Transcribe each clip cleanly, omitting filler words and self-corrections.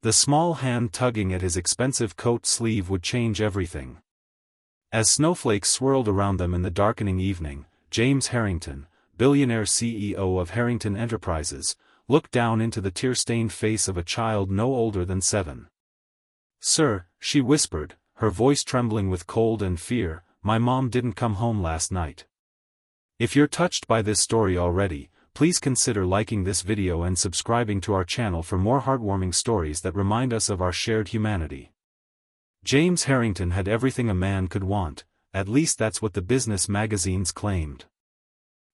The small hand tugging at his expensive coat sleeve would change everything. As snowflakes swirled around them in the darkening evening, James Harrington, billionaire CEO of Harrington Enterprises, looked down into the tear-stained face of a child no older than 7. "Sir," she whispered, her voice trembling with cold and fear, "my mom didn't come home last night." If you're touched by this story already, please consider liking this video and subscribing to our channel for more heartwarming stories that remind us of our shared humanity. James Harrington had everything a man could want, at least that's what the business magazines claimed.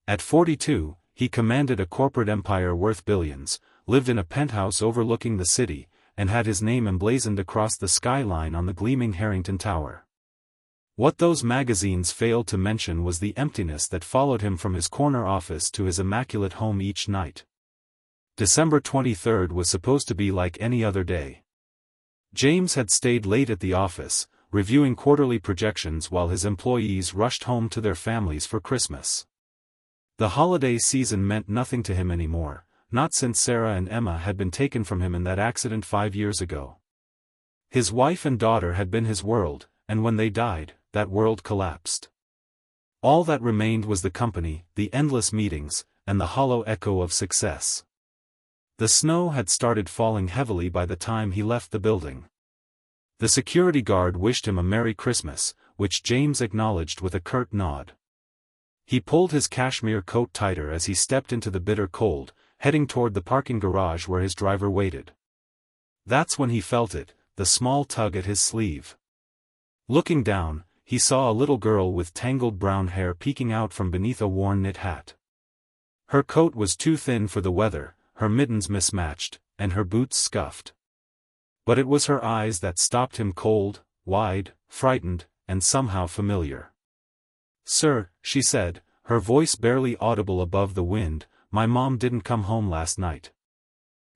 At 42, he commanded a corporate empire worth billions, lived in a penthouse overlooking the city, and had his name emblazoned across the skyline on the gleaming Harrington Tower. What those magazines failed to mention was the emptiness that followed him from his corner office to his immaculate home each night. December 23rd was supposed to be like any other day. James had stayed late at the office, reviewing quarterly projections while his employees rushed home to their families for Christmas. The holiday season meant nothing to him anymore, not since Sarah and Emma had been taken from him in that accident 5 years ago. His wife and daughter had been his world, and when they died, that world collapsed. All that remained was the company, the endless meetings, and the hollow echo of success. The snow had started falling heavily by the time he left the building. The security guard wished him a Merry Christmas, which James acknowledged with a curt nod. He pulled his cashmere coat tighter as he stepped into the bitter cold, heading toward the parking garage where his driver waited. That's when he felt it, the small tug at his sleeve. Looking down, he saw a little girl with tangled brown hair peeking out from beneath a worn knit hat. Her coat was too thin for the weather, her mittens mismatched, and her boots scuffed. But it was her eyes that stopped him, cold, wide, frightened, and somehow familiar. "Sir," she said, her voice barely audible above the wind, "my mom didn't come home last night."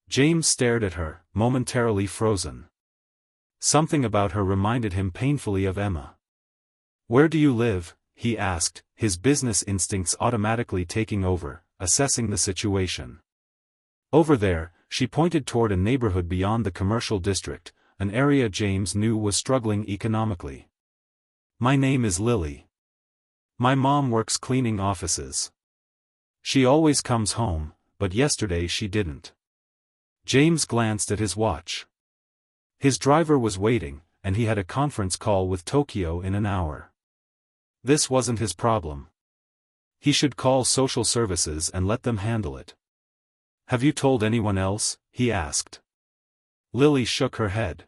James stared at her, momentarily frozen. Something about her reminded him painfully of Emma. "Where do you live?" he asked, his business instincts automatically taking over, assessing the situation. "Over there," she pointed toward a neighborhood beyond the commercial district, an area James knew was struggling economically. "My name is Lily. My mom works cleaning offices. She always comes home, but yesterday she didn't." James glanced at his watch. His driver was waiting, and he had a conference call with Tokyo in an hour. This wasn't his problem. He should call social services and let them handle it. "Have you told anyone else?" he asked. Lily shook her head.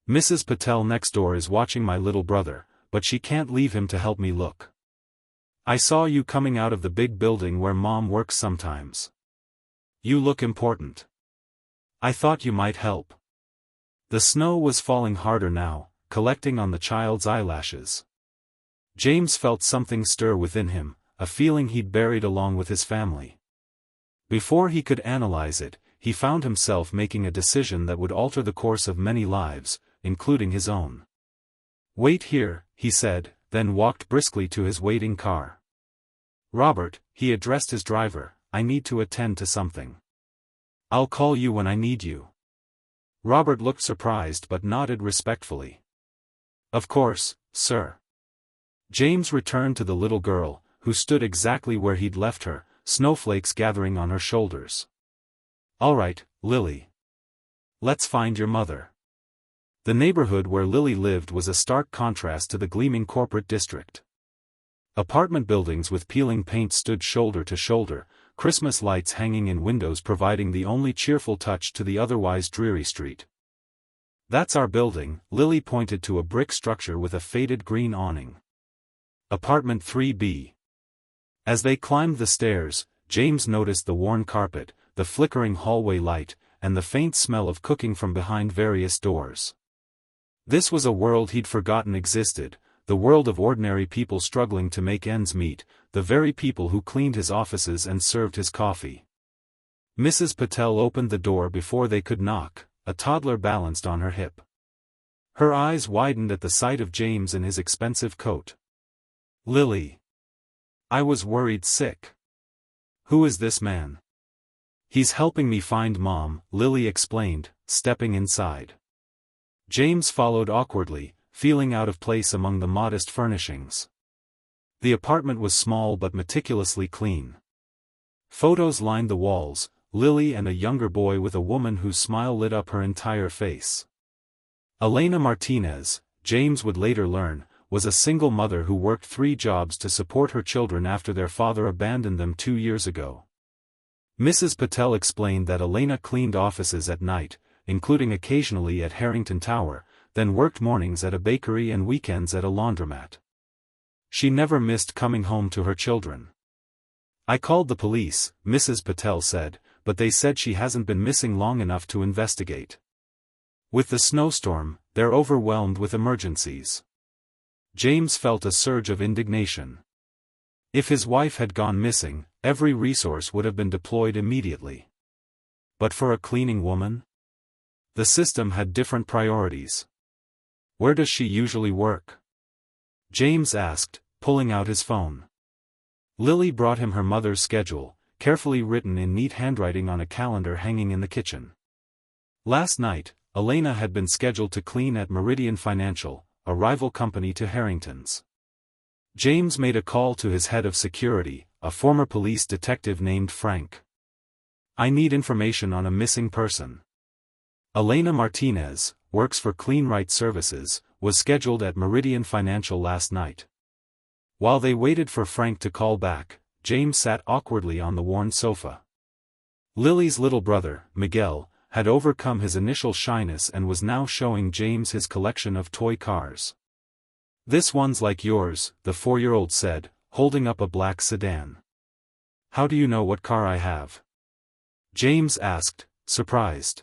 "Mrs. Patel next door is watching my little brother, but she can't leave him to help me look. I saw you coming out of the big building where Mom works sometimes. You look important. I thought you might help." The snow was falling harder now, collecting on the child's eyelashes. James felt something stir within him, a feeling he'd buried along with his family. Before he could analyze it, he found himself making a decision that would alter the course of many lives, including his own. "Wait here," he said, then walked briskly to his waiting car. "Robert," he addressed his driver, "I need to attend to something. I'll call you when I need you." Robert looked surprised but nodded respectfully. "Of course, sir." James returned to the little girl, who stood exactly where he'd left her, snowflakes gathering on her shoulders. "All right, Lily. Let's find your mother." The neighborhood where Lily lived was a stark contrast to the gleaming corporate district. Apartment buildings with peeling paint stood shoulder to shoulder, Christmas lights hanging in windows providing the only cheerful touch to the otherwise dreary street. "That's our building," Lily pointed to a brick structure with a faded green awning. "Apartment 3B. As they climbed the stairs, James noticed the worn carpet, the flickering hallway light, and the faint smell of cooking from behind various doors. This was a world he'd forgotten existed, the world of ordinary people struggling to make ends meet, the very people who cleaned his offices and served his coffee. Mrs. Patel opened the door before they could knock, a toddler balanced on her hip. Her eyes widened at the sight of James in his expensive coat. "Lily. I was worried sick. Who is this man?" "He's helping me find Mom," Lily explained, stepping inside. James followed awkwardly, feeling out of place among the modest furnishings. The apartment was small but meticulously clean. Photos lined the walls, Lily and a younger boy with a woman whose smile lit up her entire face. Elena Martinez, James would later learn, was a single mother who worked 3 jobs to support her children after their father abandoned them 2 years ago. Mrs. Patel explained that Elena cleaned offices at night, including occasionally at Harrington Tower, then worked mornings at a bakery and weekends at a laundromat. She never missed coming home to her children. "I called the police," Mrs. Patel said, "but they said she hasn't been missing long enough to investigate. With the snowstorm, they're overwhelmed with emergencies." James felt a surge of indignation. If his wife had gone missing, every resource would have been deployed immediately. But for a cleaning woman? The system had different priorities. "Where does she usually work?" James asked, pulling out his phone. Lily brought him her mother's schedule, carefully written in neat handwriting on a calendar hanging in the kitchen. Last night, Elena had been scheduled to clean at Meridian Financial, a rival company to Harrington's. James made a call to his head of security, a former police detective named Frank. "I need information on a missing person." Elena Martinez, works for CleanRight Services, was scheduled at Meridian Financial last night. While they waited for Frank to call back, James sat awkwardly on the worn sofa. Lily's little brother, Miguel, had overcome his initial shyness and was now showing James his collection of toy cars. "This one's like yours," the 4-year-old said, holding up a black sedan. "How do you know what car I have?" James asked, surprised.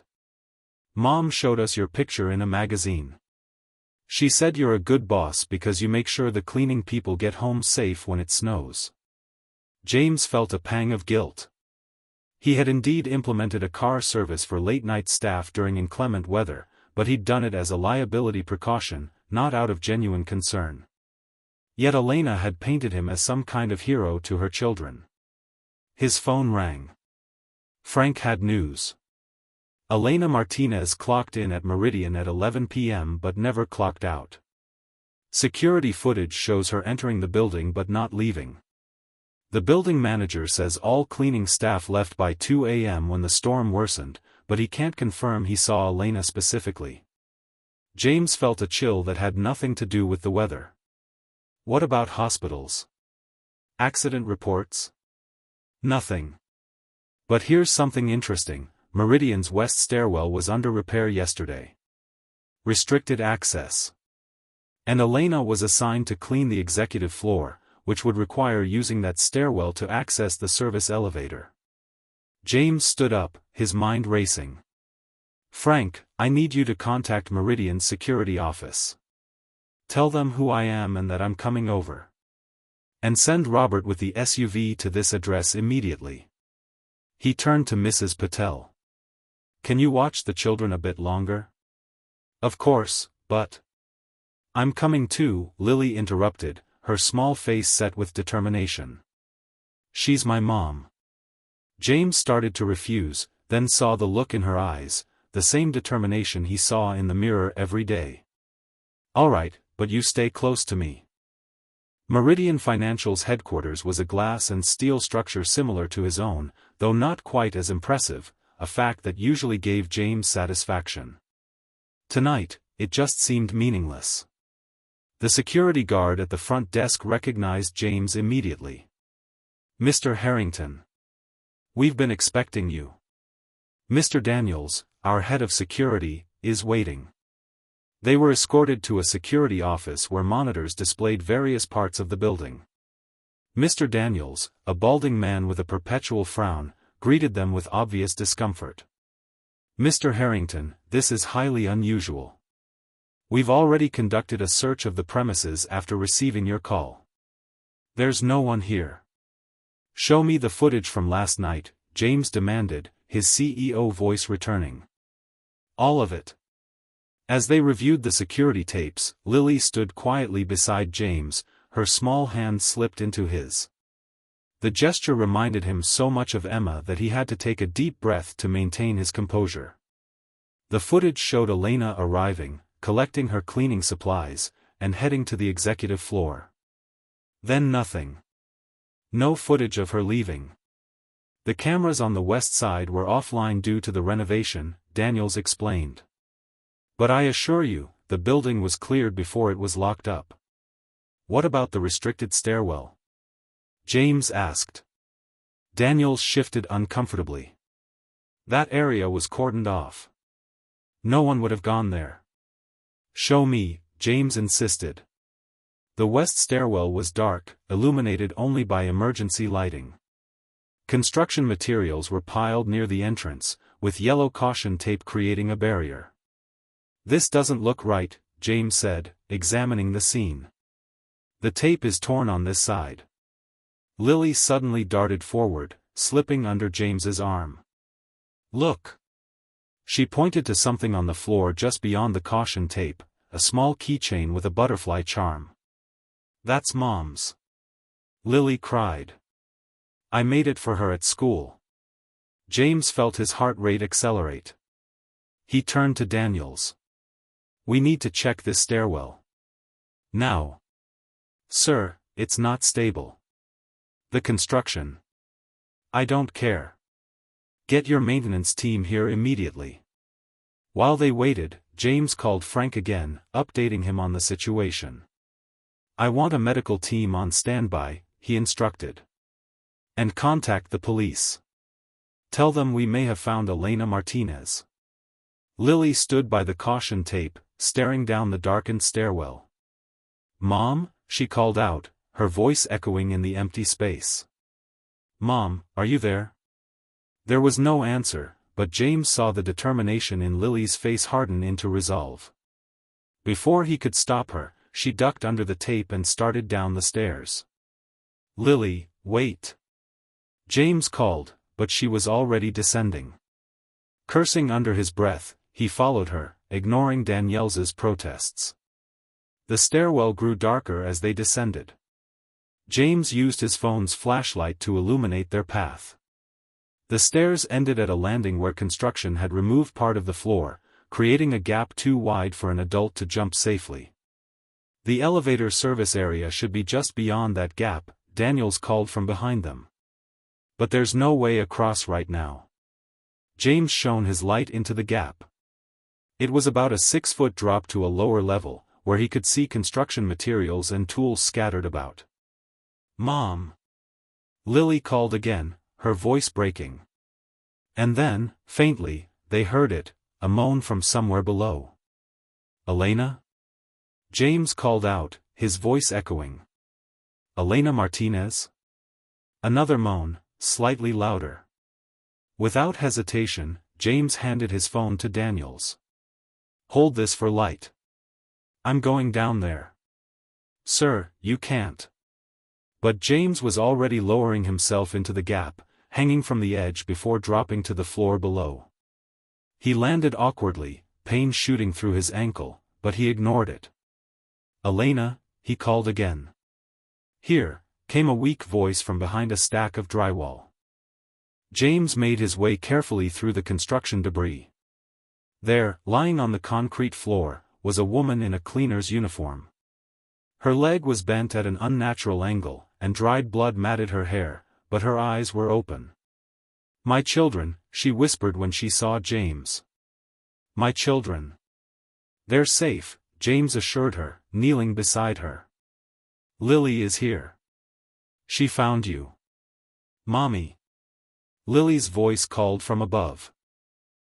"Mom showed us your picture in a magazine. She said you're a good boss because you make sure the cleaning people get home safe when it snows." James felt a pang of guilt. He had indeed implemented a car service for late-night staff during inclement weather, but he'd done it as a liability precaution, not out of genuine concern. Yet Elena had painted him as some kind of hero to her children. His phone rang. Frank had news. Elena Martinez clocked in at Meridian at 11 p.m. but never clocked out. Security footage shows her entering the building but not leaving. The building manager says all cleaning staff left by 2 a.m. when the storm worsened, but he can't confirm he saw Elena specifically. James felt a chill that had nothing to do with the weather. What about hospitals? Accident reports? Nothing. But here's something interesting. Meridian's west stairwell was under repair yesterday. Restricted access. And Elena was assigned to clean the executive floor, which would require using that stairwell to access the service elevator. James stood up, his mind racing. "Frank, I need you to contact Meridian's security office. Tell them who I am and that I'm coming over. And send Robert with the SUV to this address immediately." He turned to Mrs. Patel. "Can you watch the children a bit longer?" "Of course, but—" "I'm coming too," Lily interrupted, her small face set with determination. "She's my mom." James started to refuse, then saw the look in her eyes, the same determination he saw in the mirror every day. "All right, but you stay close to me." Meridian Financial's headquarters was a glass and steel structure similar to his own, though not quite as impressive, a fact that usually gave James satisfaction. Tonight, it just seemed meaningless. The security guard at the front desk recognized James immediately. "Mr. Harrington. We've been expecting you. Mr. Daniels, our head of security, is waiting." They were escorted to a security office where monitors displayed various parts of the building. Mr. Daniels, a balding man with a perpetual frown, greeted them with obvious discomfort. "Mr. Harrington, this is highly unusual. We've already conducted a search of the premises after receiving your call. There's no one here." "Show me the footage from last night," James demanded, his CEO voice returning. "All of it." As they reviewed the security tapes, Lily stood quietly beside James, her small hand slipped into his. The gesture reminded him so much of Emma that he had to take a deep breath to maintain his composure. The footage showed Elena arriving, collecting her cleaning supplies, and heading to the executive floor. Then nothing. No footage of her leaving. The cameras on the west side were offline due to the renovation, Daniels explained. But I assure you, the building was cleared before it was locked up. What about the restricted stairwell? James asked. Daniels shifted uncomfortably. That area was cordoned off. No one would have gone there. Show me, James insisted. The west stairwell was dark, illuminated only by emergency lighting. Construction materials were piled near the entrance, with yellow caution tape creating a barrier. This doesn't look right, James said, examining the scene. The tape is torn on this side. Lily suddenly darted forward, slipping under James's arm. Look. She pointed to something on the floor just beyond the caution tape, a small keychain with a butterfly charm. That's Mom's. Lily cried. I made it for her at school. James felt his heart rate accelerate. He turned to Daniels. We need to check this stairwell. Now. Sir, it's not stable. The construction. I don't care. Get your maintenance team here immediately. While they waited, James called Frank again, updating him on the situation. I want a medical team on standby, he instructed. And contact the police. Tell them we may have found Elena Martinez. Lily stood by the caution tape, staring down the darkened stairwell. Mom, she called out, her voice echoing in the empty space. Mom, are you there? There was no answer, but James saw the determination in Lily's face harden into resolve. Before he could stop her, she ducked under the tape and started down the stairs. Lily, wait. James called, but she was already descending. Cursing under his breath, he followed her, ignoring Daniels's protests. The stairwell grew darker as they descended. James used his phone's flashlight to illuminate their path. The stairs ended at a landing where construction had removed part of the floor, creating a gap too wide for an adult to jump safely. The elevator service area should be just beyond that gap, Daniels called from behind them. But there's no way across right now. James shone his light into the gap. It was about a 6-foot drop to a lower level, where he could see construction materials and tools scattered about. Mom! Lily called again, her voice breaking. And then, faintly, they heard it, a moan from somewhere below. Elena? James called out, his voice echoing. Elena Martinez? Another moan, slightly louder. Without hesitation, James handed his phone to Daniels. Hold this for light. I'm going down there. Sir, you can't. But James was already lowering himself into the gap, hanging from the edge before dropping to the floor below. He landed awkwardly, pain shooting through his ankle, but he ignored it. Elena, he called again. Here, came a weak voice from behind a stack of drywall. James made his way carefully through the construction debris. There, lying on the concrete floor, was a woman in a cleaner's uniform. Her leg was bent at an unnatural angle, and dried blood matted her hair, but her eyes were open. My children, she whispered when she saw James. My children. They're safe, James assured her, kneeling beside her. Lily is here. She found you. Mommy. Lily's voice called from above.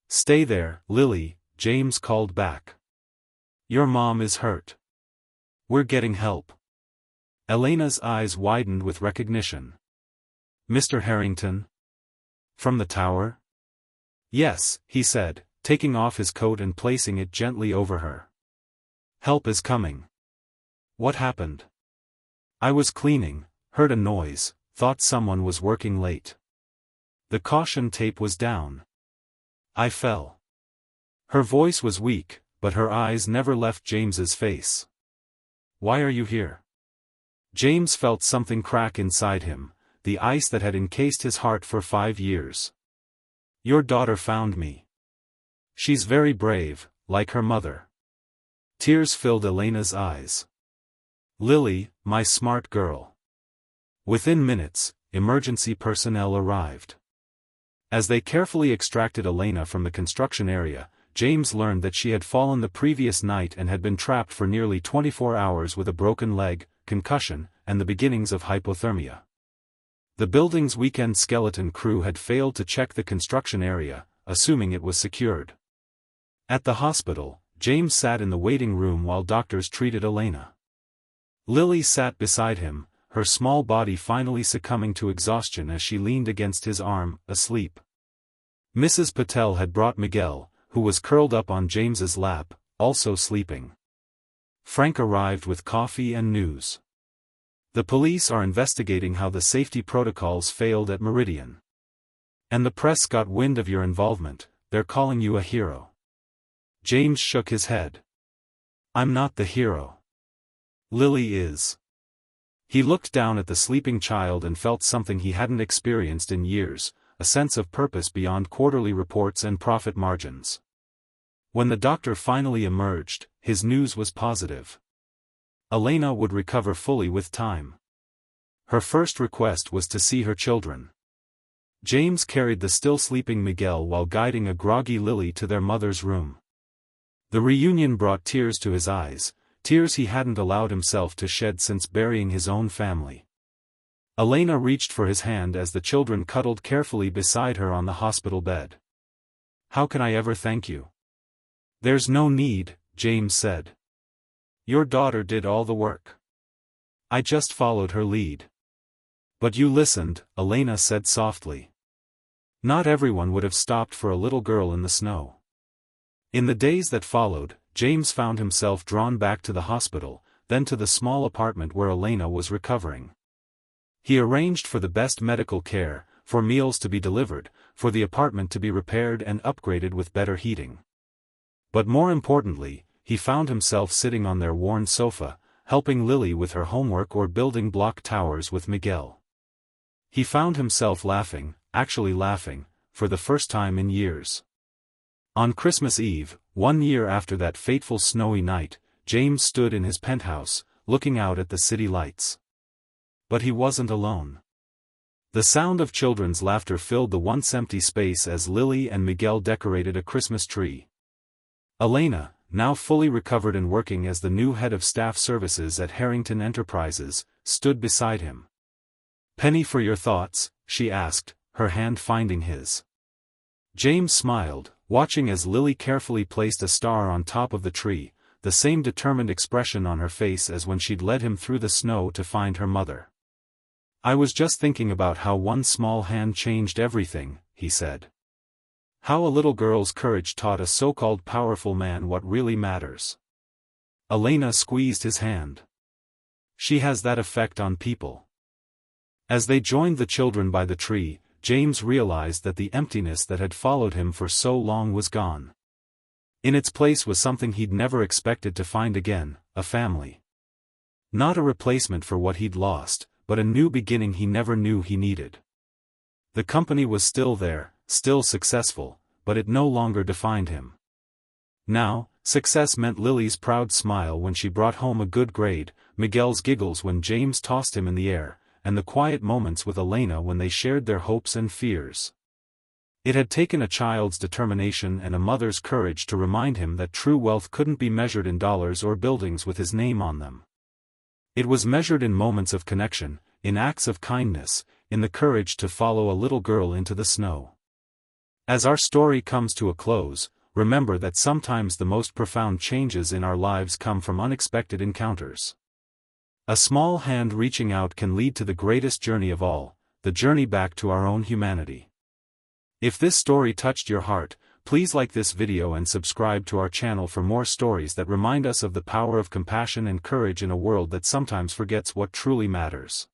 Stay there, Lily, James called back. Your mom is hurt. We're getting help. Elena's eyes widened with recognition. Mr. Harrington? From the tower? Yes, he said, taking off his coat and placing it gently over her. Help is coming. What happened? I was cleaning, heard a noise, thought someone was working late. The caution tape was down. I fell. Her voice was weak, but her eyes never left James's face. Why are you here? James felt something crack inside him, the ice that had encased his heart for 5 years. Your daughter found me. She's very brave, like her mother. Tears filled Elena's eyes. Lily, my smart girl. Within minutes, emergency personnel arrived. As they carefully extracted Elena from the construction area, James learned that she had fallen the previous night and had been trapped for nearly 24 hours with a broken leg, concussion, and the beginnings of hypothermia. The building's weekend skeleton crew had failed to check the construction area, assuming it was secured. At the hospital, James sat in the waiting room while doctors treated Elena. Lily sat beside him, her small body finally succumbing to exhaustion as she leaned against his arm, asleep. Mrs. Patel had brought Miguel, who was curled up on James's lap, also sleeping. Frank arrived with coffee and news. The police are investigating how the safety protocols failed at Meridian. And the press got wind of your involvement, they're calling you a hero. James shook his head. I'm not the hero. Lily is. He looked down at the sleeping child and felt something he hadn't experienced in years, a sense of purpose beyond quarterly reports and profit margins. When the doctor finally emerged, his news was positive. Elena would recover fully with time. Her first request was to see her children. James carried the still sleeping Miguel while guiding a groggy Lily to their mother's room. The reunion brought tears to his eyes, tears he hadn't allowed himself to shed since burying his own family. Elena reached for his hand as the children cuddled carefully beside her on the hospital bed. How can I ever thank you? There's no need, James said. Your daughter did all the work. I just followed her lead. But you listened, Elena said softly. Not everyone would have stopped for a little girl in the snow. In the days that followed, James found himself drawn back to the hospital, then to the small apartment where Elena was recovering. He arranged for the best medical care, for meals to be delivered, for the apartment to be repaired and upgraded with better heating. But more importantly, he found himself sitting on their worn sofa, helping Lily with her homework or building block towers with Miguel. He found himself laughing, actually laughing, for the first time in years. On Christmas Eve, 1 year after that fateful snowy night, James stood in his penthouse, looking out at the city lights. But he wasn't alone. The sound of children's laughter filled the once empty space as Lily and Miguel decorated a Christmas tree. Elena, now fully recovered and working as the new head of staff services at Harrington Enterprises, stood beside him. Penny for your thoughts, she asked, her hand finding his. James smiled, watching as Lily carefully placed a star on top of the tree, the same determined expression on her face as when she'd led him through the snow to find her mother. I was just thinking about how one small hand changed everything, he said. How a little girl's courage taught a so-called powerful man what really matters. Elena squeezed his hand. She has that effect on people. As they joined the children by the tree, James realized that the emptiness that had followed him for so long was gone. In its place was something he'd never expected to find again, a family. Not a replacement for what he'd lost, but a new beginning he never knew he needed. The company was still there, still successful, but it no longer defined him. Now, success meant Lily's proud smile when she brought home a good grade, Miguel's giggles when James tossed him in the air, and the quiet moments with Elena when they shared their hopes and fears. It had taken a child's determination and a mother's courage to remind him that true wealth couldn't be measured in dollars or buildings with his name on them. It was measured in moments of connection, in acts of kindness, in the courage to follow a little girl into the snow. As our story comes to a close, remember that sometimes the most profound changes in our lives come from unexpected encounters. A small hand reaching out can lead to the greatest journey of all, the journey back to our own humanity. If this story touched your heart, please like this video and subscribe to our channel for more stories that remind us of the power of compassion and courage in a world that sometimes forgets what truly matters.